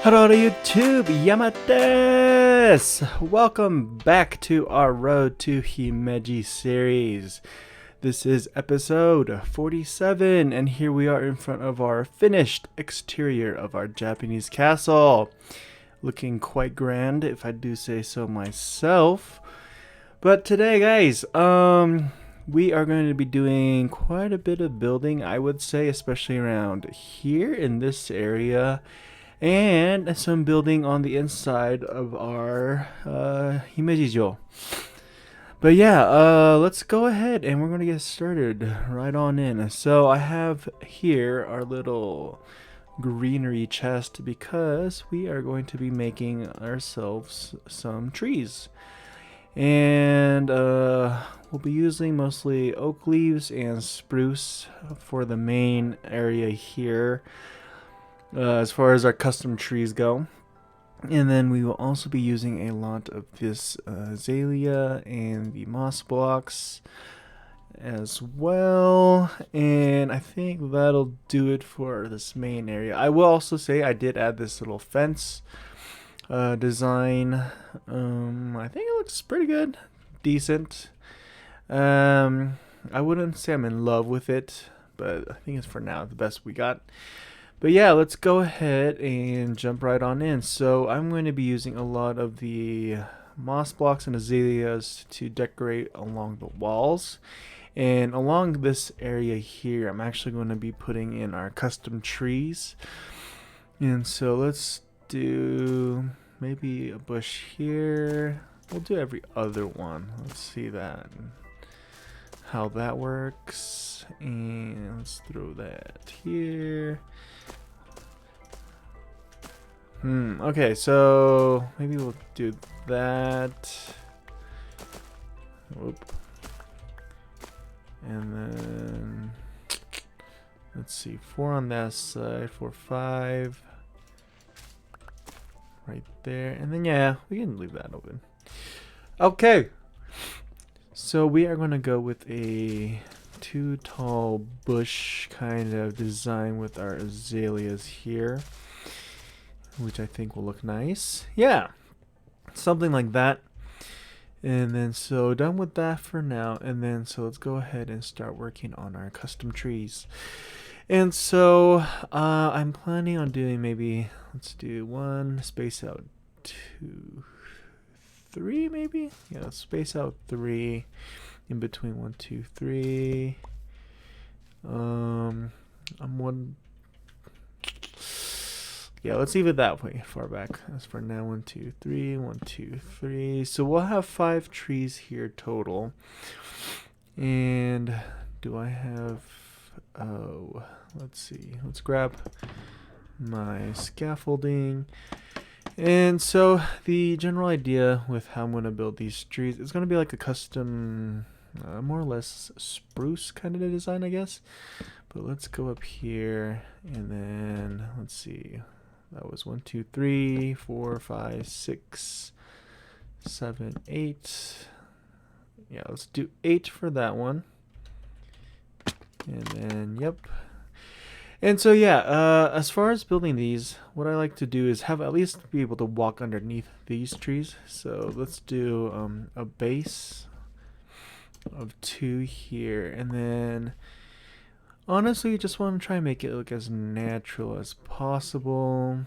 Hello to YouTube, Yamates! Welcome back to our Road to Himeji series. This is episode 47, and here we are in front of our finished exterior of our Japanese castle. Looking quite grand, if I do say so myself. But today, guys, we are going to be doing quite a bit of building, I would say, especially around here in this area. And some building on the inside of our Himeji. But yeah, let's go ahead and we're going to get started right on in. So I have here our little greenery chest because we are going to be making ourselves some trees. And we'll be using mostly oak leaves and spruce for the main area here. As far as our custom trees go. And then we will also be using a lot of this azalea and the moss blocks as well. And I think that'll do it for this main area. I will also say I did add this little fence design. I think it looks pretty good. Decent. I wouldn't say I'm in love with it, but I think it's for now the best we got. But yeah, let's go ahead and jump right on in. So I'm going to be using a lot of the moss blocks and azaleas to decorate along the walls. And along this area here, I'm actually going to be putting in our custom trees. And so let's do maybe a bush here. We'll do every other one. Let's see that. How that works. And let's throw that here. Okay, so maybe we'll do that. Whoop. And then let's see, 4 on that side, 4, 5 right there, and then yeah, we can leave that open. Okay, so we are going to go with a 2 tall bush kind of design with our azaleas here, which I think will look nice. Yeah, something like that. And then so done with that for now. And then so let's go ahead and start working on our custom trees. And so I'm planning on doing maybe, let's do 1, space out 2, 3 maybe. Yeah, let's space out 3 in between 1, 2, 3. I'm one. Yeah, let's leave it that way, far back. As for now, 1, 2, 3, 1, 2, 3. So we'll have 5 trees here total. And do I have? Oh, let's see. Let's grab my scaffolding. And so the general idea with how I'm going to build these trees is going to be like a custom, more or less spruce kind of design, I guess. But let's go up here and then let's see. That was 1, 2, 3, 4, 5, 6, 7, 8. Yeah, let's do 8 for that one. And then, yep. And so, yeah, as far as building these, what I like to do is have at least be able to walk underneath these trees. So let's do a base of 2 here. And then, honestly, just want to try and make it look as natural as possible.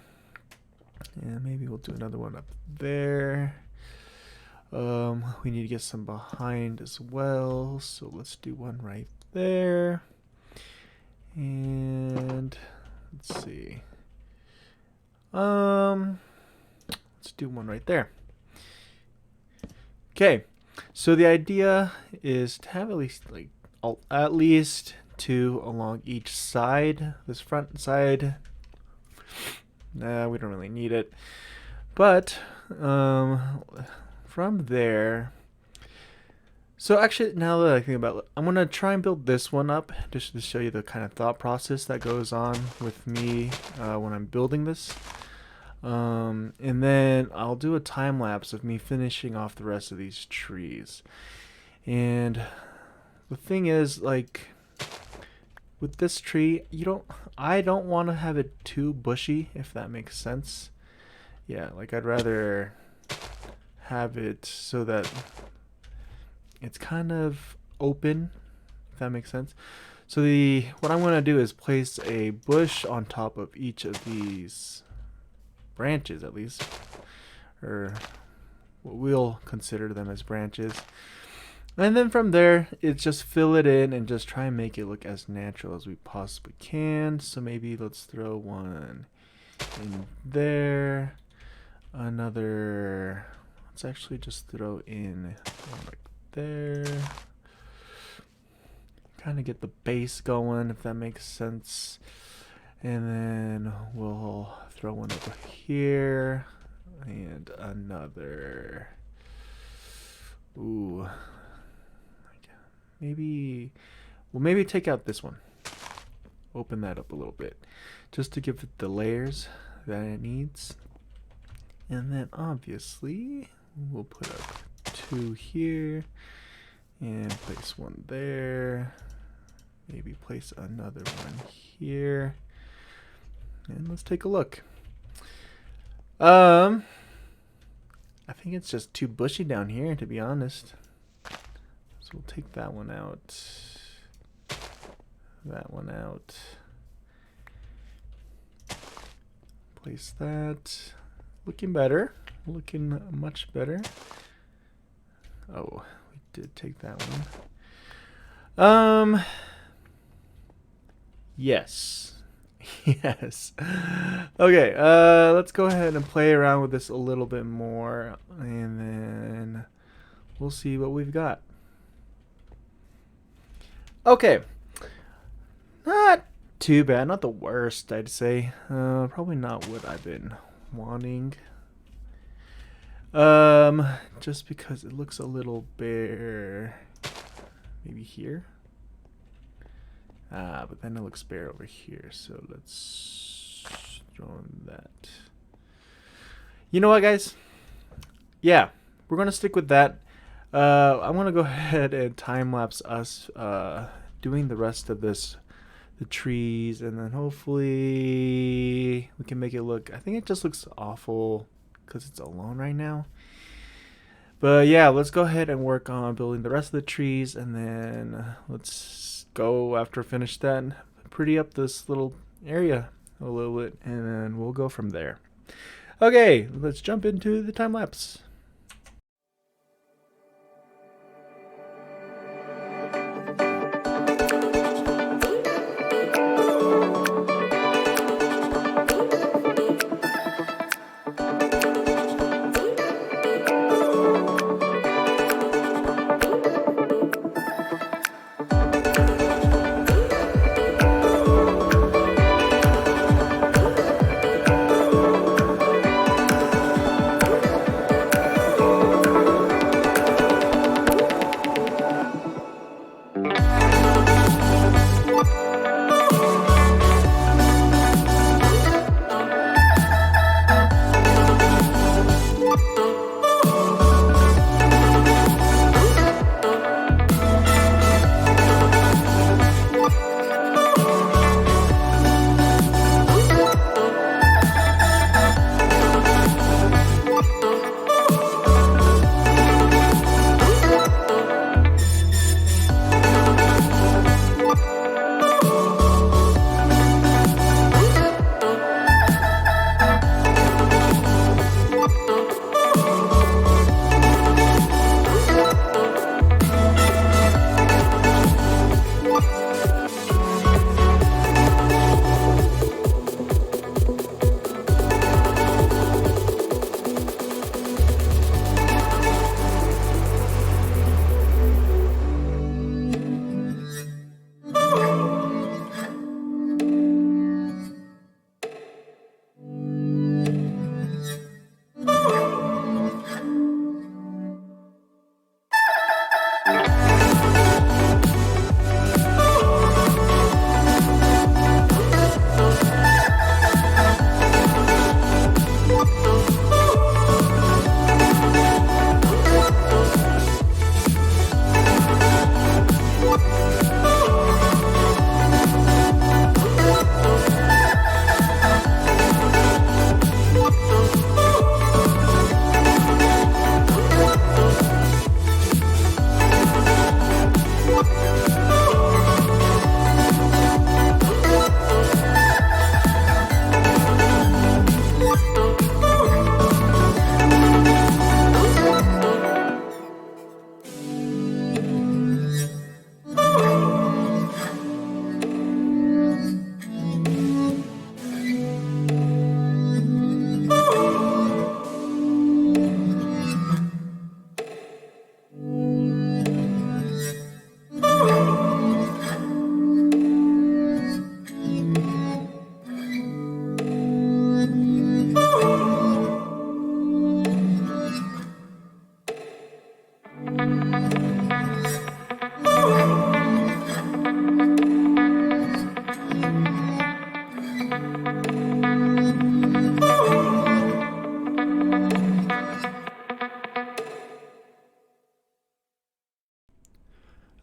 And maybe we'll do another one up there. We need to get some behind as well. So let's do one right there. And let's see. Let's do one right there. Okay. So the idea is to have at least 2 along each side. This front side, nah, we don't really need it. But from there, so actually now that I think about it, I'm gonna try and build this one up just to show you the kind of thought process that goes on with me when I'm building this. And then I'll do a time lapse of me finishing off the rest of these trees. And the thing is, like, with this tree, I don't want to have it too bushy, if that makes sense. Yeah, like I'd rather have it so that it's kind of open, if that makes sense. So what I'm going to do is place a bush on top of each of these branches, at least, or what we'll consider them as branches. And then from there, it's just fill it in and just try and make it look as natural as we possibly can. So maybe let's throw one in there, another, let's actually just throw in one like there. Kind of get the base going, if that makes sense. And then we'll throw one over here and another. Ooh, maybe we'll take out this one, open that up a little bit just to give it the layers that it needs. And then obviously we'll put up two here and place one there, maybe place another one here, and let's take a look. I think it's just too bushy down here, to be honest. So we'll take that one out. That one out. Place that. Looking better. Looking much better. Oh, we did take that one. Yes. Yes. Okay, let's go ahead and play around with this a little bit more, and then we'll see what we've got. Okay. Not too bad, not the worst, I'd say. Probably not what I've been wanting. Just because it looks a little bare. Maybe here. But then it looks bare over here, so let's throw in that. You know what, guys? Yeah, we're gonna stick with that. I want to go ahead and time lapse us doing the rest of this, the trees, and then hopefully we can make it look. I think it just looks awful because it's alone right now. But yeah, let's go ahead and work on building the rest of the trees, and then let's go after finish that, pretty up this little area a little bit, and then we'll go from there. Okay, let's jump into the time lapse.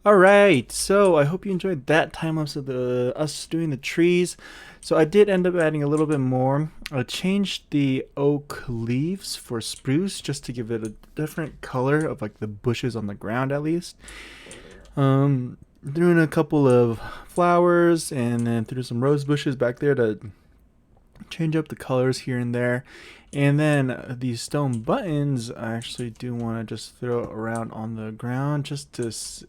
All right, so I hope you enjoyed that time lapse of us doing the trees. So I did end up adding a little bit more. I changed the oak leaves for spruce just to give it a different color of like the bushes on the ground at least. Threw in a couple of flowers and then threw some rose bushes back there to change up the colors here and there. And then these stone buttons, I actually do want to just throw around on the ground just to just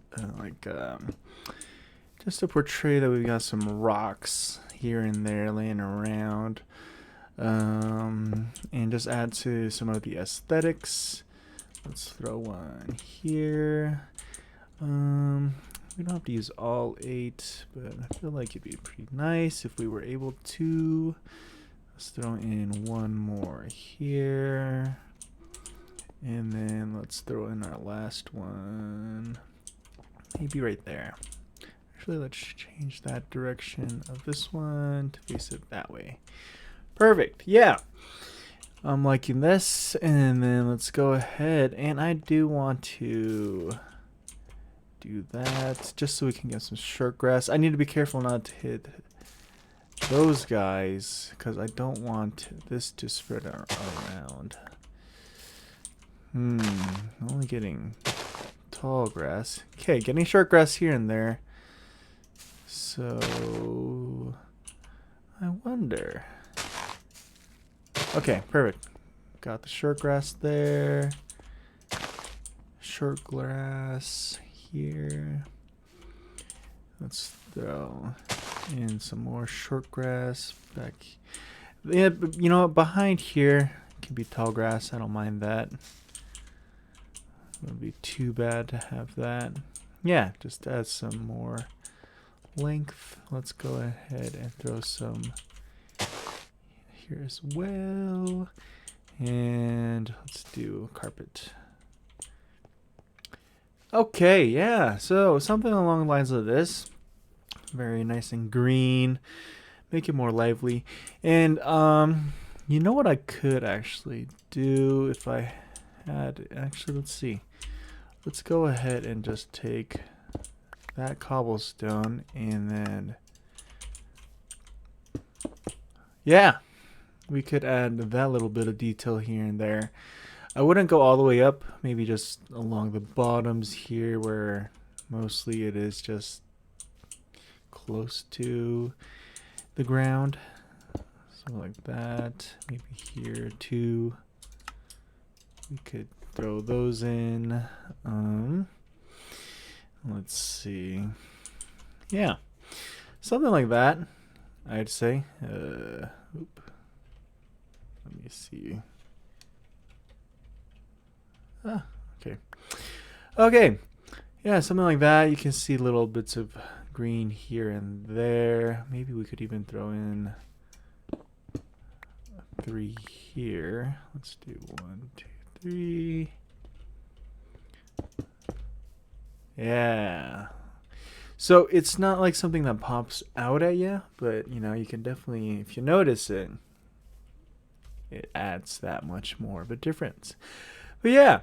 to portray that we've got some rocks here and there laying around, and just add to some of the aesthetics. Let's throw one here. We don't have to use all 8, but I feel like it'd be pretty nice if we were able to. Let's throw in one more here. And then let's throw in our last one. Maybe right there. Actually, let's change that direction of this one to face it that way. Perfect. Yeah. I'm liking this. And then let's go ahead. And I do want to do that just so we can get some short grass. I need to be careful not to hit those guys because I don't want this to spread around. Only getting tall grass. Okay, getting short grass here and there. So I wonder. Okay, perfect. Got the short grass there. Short grass here. Let's throw in some more short grass back. Yeah, you know what? Behind here can be tall grass. I don't mind that. It wouldn't be too bad to have that. Yeah, just add some more length. Let's go ahead and throw some here as well. And let's do carpet. Okay, yeah, so something along the lines of this. Very nice and green. Make it more lively. And you know what I could actually do if I had, actually, let's see. Let's go ahead and just take that cobblestone and then, yeah, we could add that little bit of detail here and there. I wouldn't go all the way up, maybe just along the bottoms here where mostly it is just close to the ground. So like that, maybe here too. We could throw those in. Let's see. Yeah, something like that, I'd say. Let me see. Okay. Okay. Yeah, something like that. You can see little bits of green here and there. Maybe we could even throw in 3 here. Let's do 1, 2, 3. Yeah. So it's not like something that pops out at you, but you know, you can definitely, if you notice it, it adds that much more of a difference. But yeah,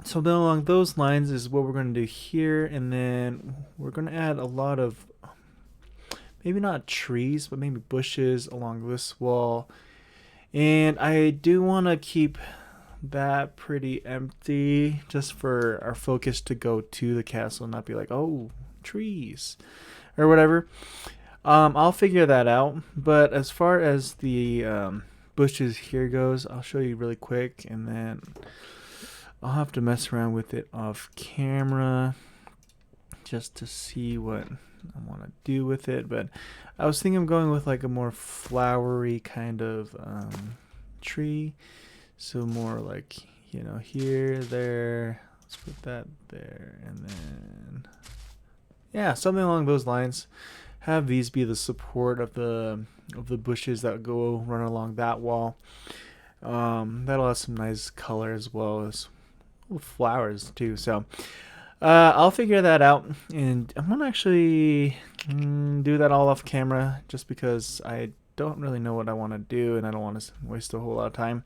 something along those lines is what we're going to do here, and then we're going to add a lot of, maybe not trees, but maybe bushes along this wall. And I do want to keep that pretty empty just for our focus to go to the castle and not be like, oh, trees or whatever. I'll figure that out. But as far as the bushes here goes, I'll show you really quick, and then I'll have to mess around with it off camera just to see what I want to do with it. But I was thinking of going with like a more flowery kind of tree. So more like, you know, here, there. Let's put that there, and then, yeah, something along those lines. Have these be the support of the bushes that go run along that wall. That'll have some nice color as well as flowers too. So I'll figure that out, and I'm gonna actually do that all off camera just because I don't really know what I want to do, and I don't want to waste a whole lot of time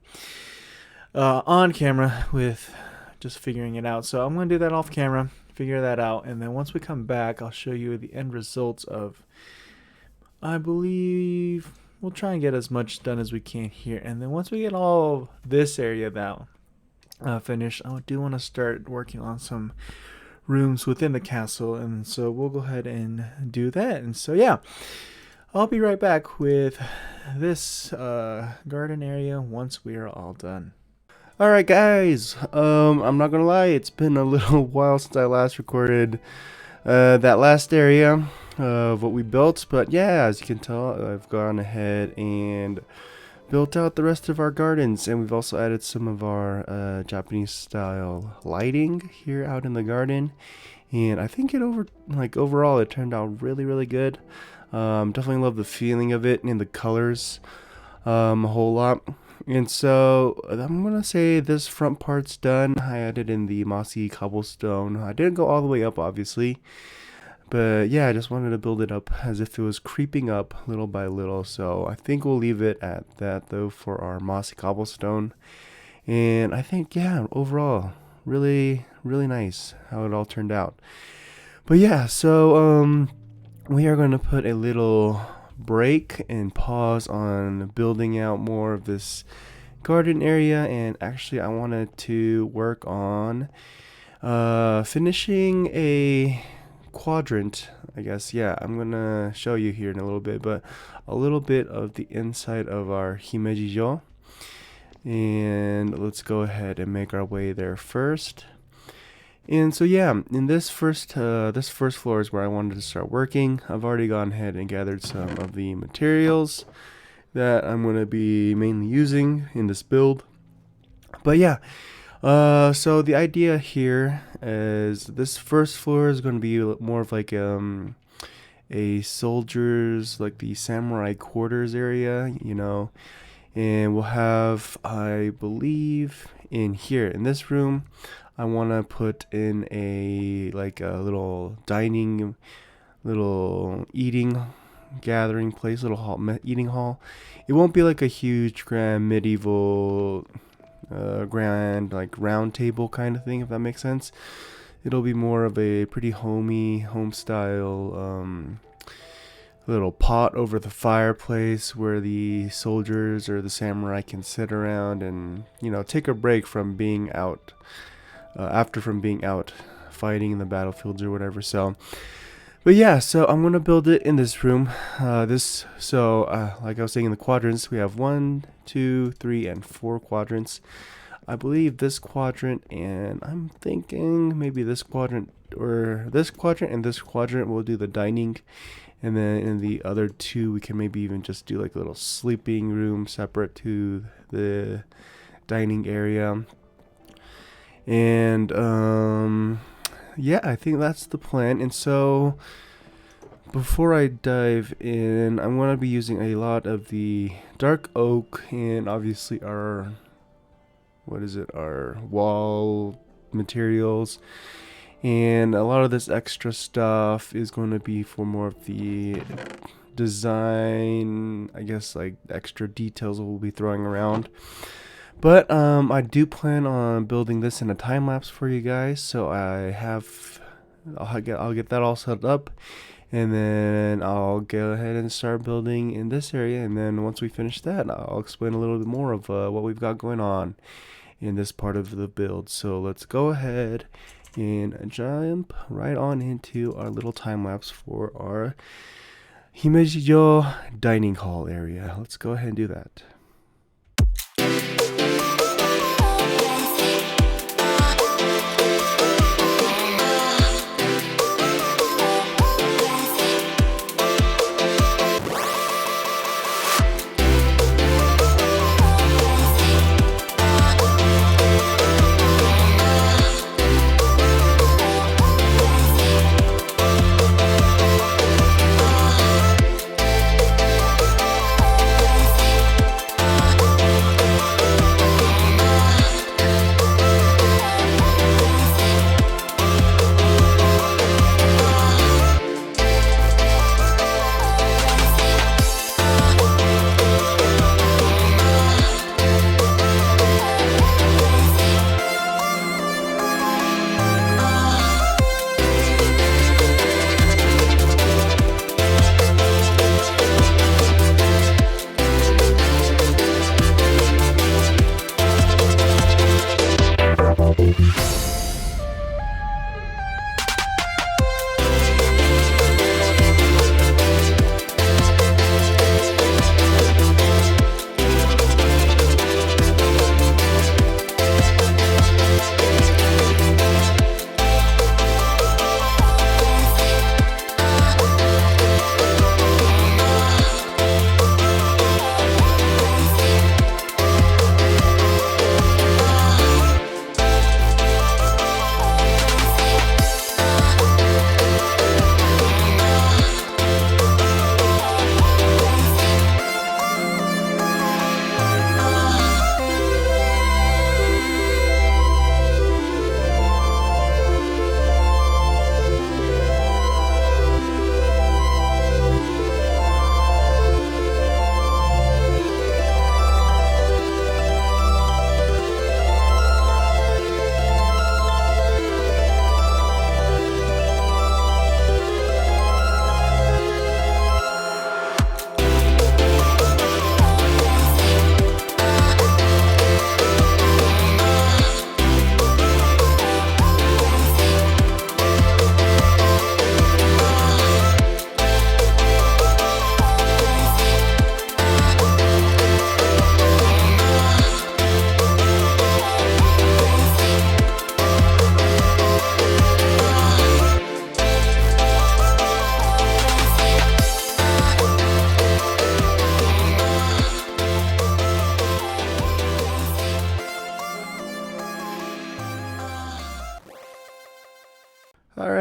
on camera with just figuring it out. So I'm gonna do that off camera, figure that out, and then once we come back, I'll show you the end results of, I believe, we'll try and get as much done as we can here. And then once we get all this area down, finished, I do want to start working on some rooms within the castle, and so we'll go ahead and do that. And so yeah, I'll be right back with this garden area once we are all done. Alright guys, I'm not gonna lie, it's been a little while since I last recorded that last area of what we built, but yeah, as you can tell, I've gone ahead and built out the rest of our gardens, and we've also added some of our Japanese style lighting here out in the garden, and I think overall it turned out really good. Definitely love the feeling of it and the colors a whole lot. And so I'm gonna say this front part's done. I added in the mossy cobblestone. I didn't go all the way up, obviously, but yeah, I just wanted to build it up as if it was creeping up little by little. So I think we'll leave it at that though for our mossy cobblestone. And I think, yeah, overall really nice how it all turned out. But yeah, so we are going to put a little break and pause on building out more of this garden area, and actually I wanted to work on finishing a quadrant, I guess. Yeah, I'm gonna show you here in a little bit, but a little bit of the inside of our Himeji, and let's go ahead and make our way there first. And so yeah, in this first floor is where I wanted to start working. I've already gone ahead and gathered some of the materials that I'm going to be mainly using in this build. But yeah, so the idea here is this first floor is going to be more of like a soldier's, like the samurai quarters area, you know. And we'll have, I believe, in here in this room, I want to put in a little dining, little eating gathering place, little hall, eating hall. It won't be like a huge grand medieval grand like round table kind of thing, if that makes sense. It'll be more of a pretty home style little pot over the fireplace where the soldiers or the samurai can sit around and, you know, take a break from being out from being out fighting in the battlefields or whatever. So but yeah, so I'm gonna build it in this room. Like I was saying, in the quadrants we have 1, 2, 3, and 4 quadrants. I believe this quadrant, and I'm thinking maybe this quadrant or this quadrant and this quadrant will do the dining, and then in the other 2 we can maybe even just do like a little sleeping room separate to the dining area. And yeah, I think that's the plan. And so before I dive in, I'm going to be using a lot of the dark oak and obviously our wall materials, and a lot of this extra stuff is going to be for more of the design, I guess, like extra details that we'll be throwing around. But I do plan on building this in a time lapse for you guys, so I'll get that all set up, and then I'll go ahead and start building in this area, and then once we finish that, I'll explain a little bit more of what we've got going on in this part of the build. So let's go ahead and jump right on into our little time lapse for our Himeji dining hall area. Let's go ahead and do that.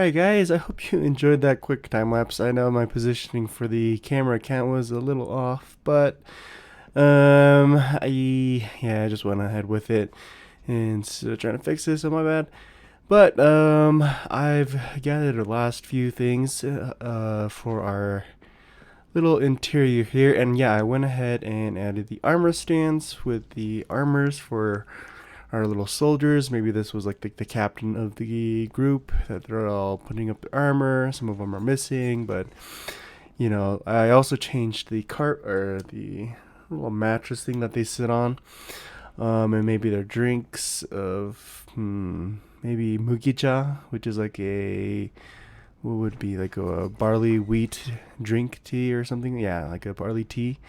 Alright guys, I hope you enjoyed that quick time lapse. I know my positioning for the camera count was a little off, but I just went ahead with it and still trying to fix this, so my bad. But I've gathered the last few things for our little interior here, and yeah, I went ahead and added the armor stands with the armors for our little soldiers. Maybe this was like the captain of the group that they're all putting up their armor. Some of them are missing, but you know, I also changed the cart or the little mattress thing that they sit on, and maybe their drinks of maybe mugicha, which is like a what would be like a barley wheat drink tea or something. Yeah, like a barley tea.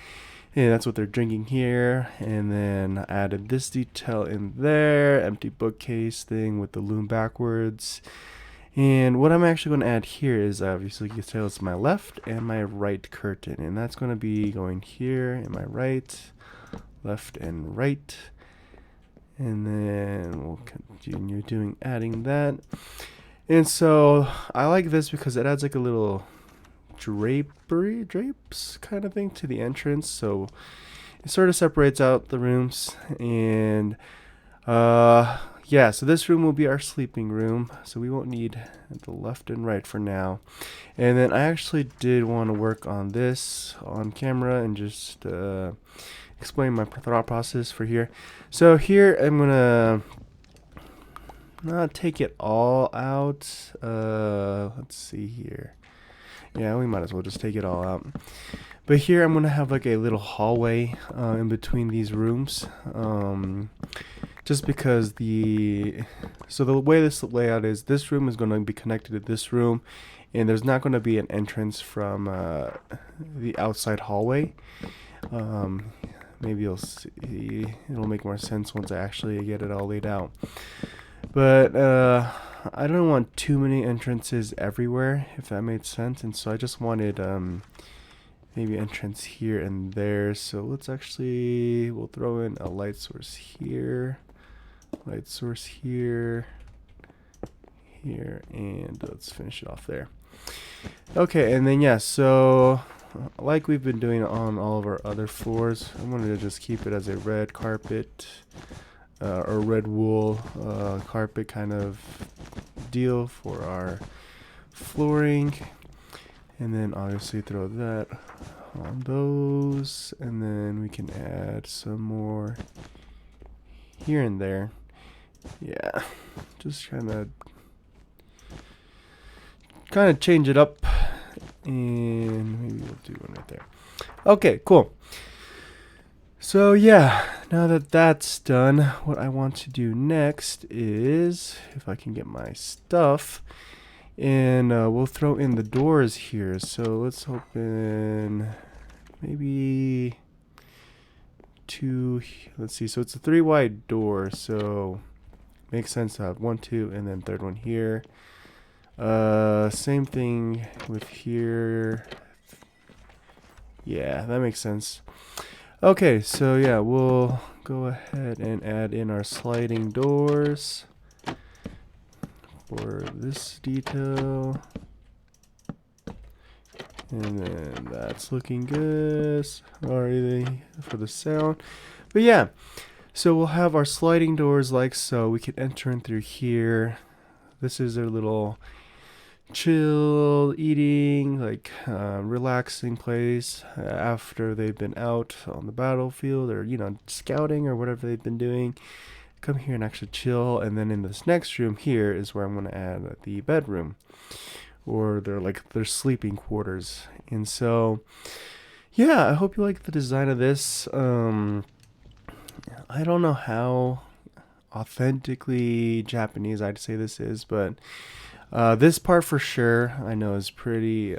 And that's what they're drinking here. And then I added this detail in there, empty bookcase thing with the loom backwards. And what I'm actually going to add here is, obviously you can tell, it's my left and my right curtain. And that's going to be going here and my right, left and right. And then we'll continue adding that. And so I like this because it adds like a little drapes kind of thing to the entrance, so it sort of separates out the rooms. And yeah, so this room will be our sleeping room, so we won't need the left and right for now. And then I actually did want to work on this on camera and just explain my thought process for here. So here I'm gonna not take it all out. Let's see here. Yeah, we might as well just take it all out. But here I'm going to have like a little hallway in between these rooms. Just because the way this layout is, this room is going to be connected to this room. And there's not going to be an entrance from the outside hallway. Maybe you'll see. It'll make more sense once I actually get it all laid out. But I don't want too many entrances everywhere, if that made sense. And so I just wanted maybe entrance here and there. So we'll throw in a light source here, here, and let's finish it off there. Okay, and then yeah, so like we've been doing on all of our other floors, I wanted to just keep it as a red carpet or red wool carpet kind of deal for our flooring. And then obviously throw that on those, and then we can add some more here and there. Yeah, just kind of change it up, and maybe we'll do one right there. Okay, cool. So yeah, now that that's done, what I want to do next is, if I can get my stuff, and we'll throw in the doors here. So let's open maybe two. Let's see. So it's a 3 wide door. So makes sense to have 1, 2, and then third one here. Same thing with here. Yeah, that makes sense. Okay, so yeah, we'll go ahead and add in our sliding doors for this detail. And then that's looking good already for the sound. But yeah, so we'll have our sliding doors like so. We can enter in through here. This is our little chill eating, like relaxing place after they've been out on the battlefield, or scouting, or whatever they've been doing. Come here and actually chill. And then in this next room here is where I'm going to add the bedroom, or their sleeping quarters. And so yeah, I hope you like the design of this. I don't know how authentically Japanese I'd say this is, but this part for sure I know is pretty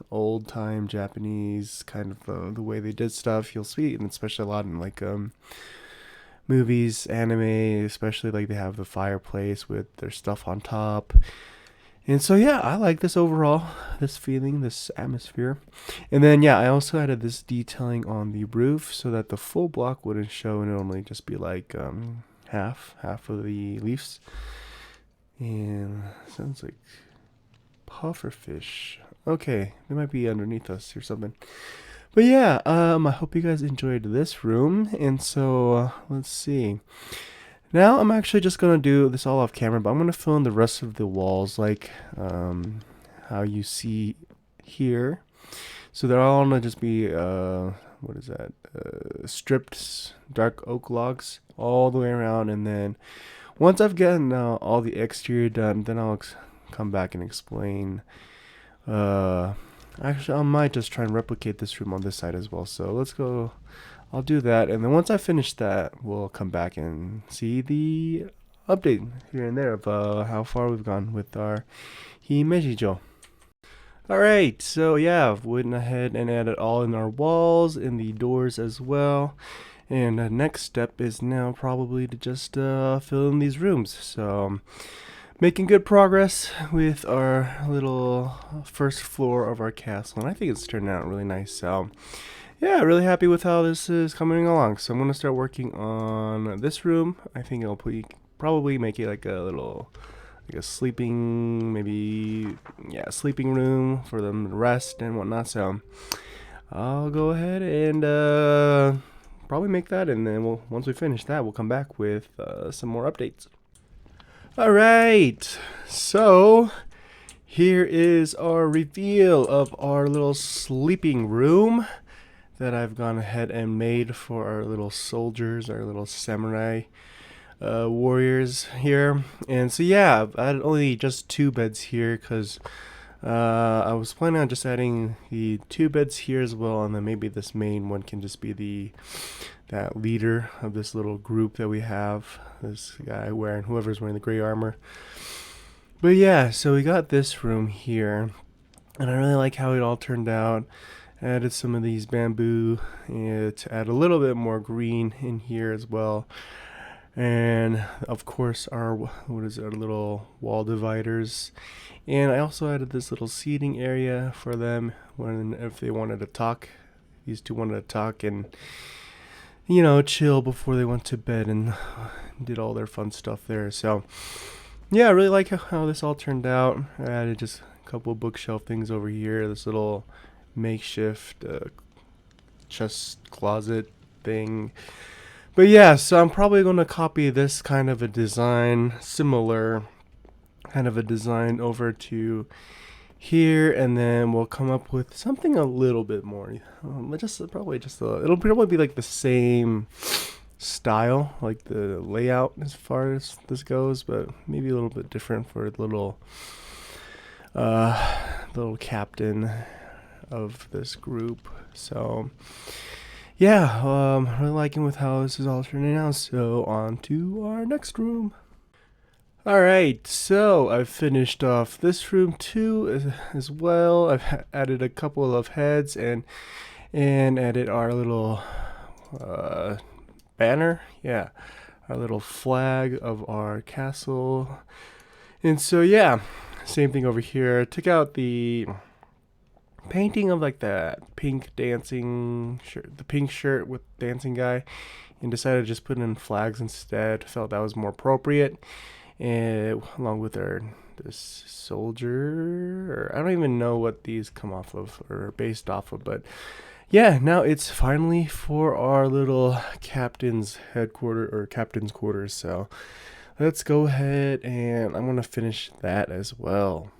old time Japanese, kind of the way they did stuff. You'll see, and especially a lot in like movies, anime, especially like they have the fireplace with their stuff on top. And so yeah, I like this overall, this feeling, this atmosphere. And then yeah, I also added this detailing on the roof so that the full block wouldn't show and it would only just be like half of the leaves. And sounds like pufferfish. Okay, they might be underneath us or something. But yeah, I hope you guys enjoyed this room. And so, let's see. Now I'm actually just gonna do this all off camera, but I'm gonna fill in the rest of the walls like how you see here. So they're all gonna just be what is that? Stripped dark oak logs all the way around, and then once I've gotten all the exterior done, then I'll come back and explain. Actually, I might just try and replicate this room on this side as well. So let's go. I'll do that, and then once I finish that, we'll come back and see the update here and there of how far we've gone with our Himeji. Alright, so yeah, I've went ahead and added all in our walls, in the doors as well. And the next step is now probably to just fill in these rooms. So, making good progress with our little first floor of our castle, and I think it's turning out really nice. So, yeah, really happy with how this is coming along. So I'm gonna start working on this room. I think I'll probably make it like a little, like a sleeping, maybe, yeah, sleeping room for them to rest and whatnot. So I'll go ahead and probably make that, and then once we finish that, we'll come back with some more updates. All right, so here is our reveal of our little sleeping room that I've gone ahead and made for our little soldiers, our little samurai warriors here. And so yeah, I had only just 2 beds here because I was planning on just adding the 2 beds here as well, and then maybe this main one can just be that leader of this little group that we have, this guy whoever's wearing the gray armor. But yeah, so we got this room here, and I really like how it all turned out. Added some of these bamboo to add a little bit more green in here as well. And of course our little wall dividers. And I also added this little seating area for them if they wanted to talk. These two wanted to talk and, you know, chill before they went to bed and did all their fun stuff there. So yeah, I really like how this all turned out. I added just a couple of bookshelf things over here. This little makeshift chest closet thing. But yeah, so I'm probably going to copy this kind of a design, similar kind of a design over to here, and then we'll come up with something a little bit more. It'll probably be like the same style, like the layout as far as this goes, but maybe a little bit different for the little captain of this group. So yeah, really liking with how this is all turning out. So on to our next room. Alright, so I've finished off this room too as well. I've added a couple of heads and added our little banner. Yeah, our little flag of our castle. And so yeah, same thing over here. Took out the painting of like that pink dancing shirt, the pink shirt with dancing guy, and decided to just put in flags instead. Felt that was more appropriate, and along with this soldier, or I don't even know what these come off of or are based off of, but yeah, now it's finally for our little captain's quarters. So let's go ahead and I'm gonna finish that as well.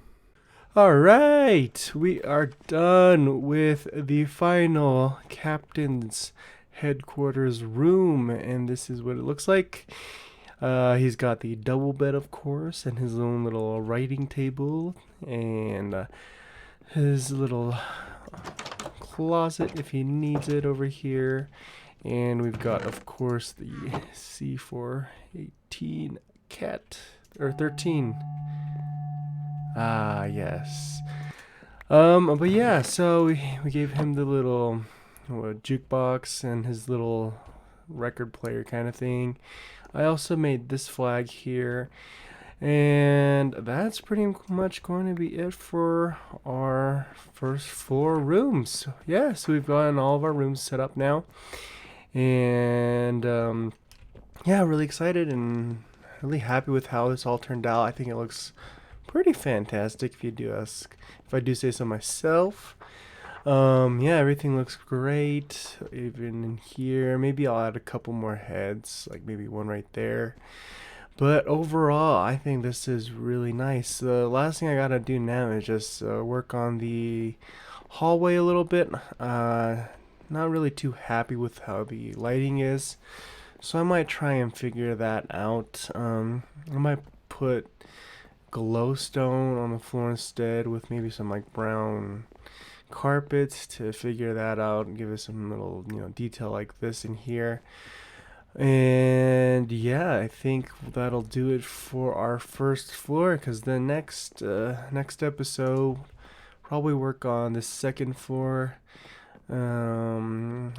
Alright, we are done with the final captain's headquarters room, and this is what it looks like. He's got the double bed, of course, and his own little writing table, and his little closet if he needs it over here. And we've got, of course, the C418 cat, or 13. Ah, yes. But yeah, so we gave him the little jukebox and his little record player kind of thing. I also made this flag here, and that's pretty much going to be it for our first 4 rooms. So, yeah, so we've gotten all of our rooms set up now, and yeah, really excited and really happy with how this all turned out. I think it looks pretty fantastic if I do say so myself. Yeah, everything looks great. Even in here, maybe I'll add a couple more heads, like maybe one right there. But overall, I think this is really nice. The last thing I gotta do now is just work on the hallway a little bit. Not really too happy with how the lighting is, so I might try and figure that out. I might put glowstone on the floor instead with maybe some like brown carpets to figure that out and give it some little detail like this in here. And yeah, I think that'll do it for our first floor, because the next episode probably work on the second floor, and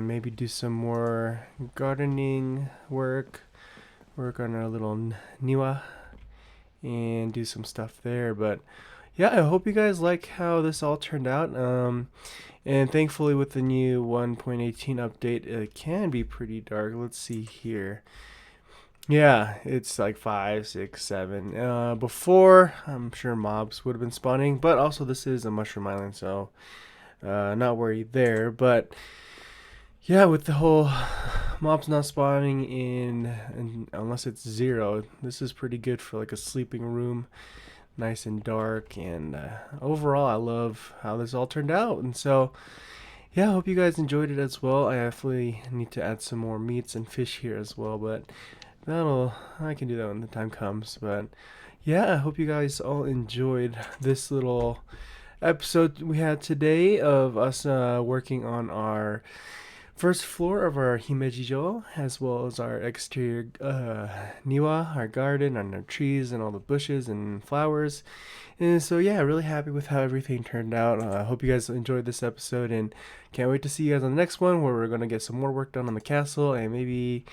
maybe do some more gardening work on our little niwa and do some stuff there. But yeah, I hope you guys like how this all turned out. And thankfully, with the new 1.18 update, it can be pretty dark. Let's see here. Yeah, it's like 5, 6, 7. Before, I'm sure mobs would have been spawning, but also this is a mushroom island, so not worried there. But yeah, with the whole mobs not spawning unless it's 0, this is pretty good for like a sleeping room. Nice and dark, and overall I love how this all turned out. And so yeah, I hope you guys enjoyed it as well. I definitely need to add some more meats and fish here as well, but I can do that when the time comes. But yeah, I hope you guys all enjoyed this little episode we had today of us working on our first floor of our Himeji, as well as our exterior niwa, our garden, and our trees, and all the bushes and flowers. And so yeah, really happy with how everything turned out. I hope you guys enjoyed this episode, and can't wait to see you guys on the next one, where we're going to get some more work done on the castle, and maybe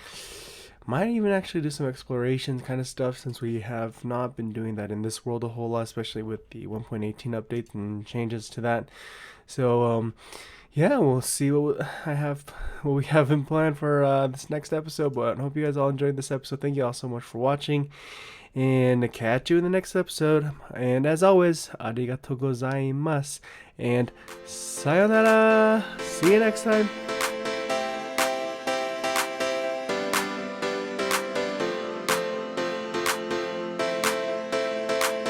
might even actually do some exploration kind of stuff, since we have not been doing that in this world a whole lot, especially with the 1.18 updates and changes to that. So yeah, we'll see what we have in plan for this next episode. But I hope you guys all enjoyed this episode. Thank you all so much for watching, and catch you in the next episode. And as always, arigato gozaimasu, and sayonara. See you next time.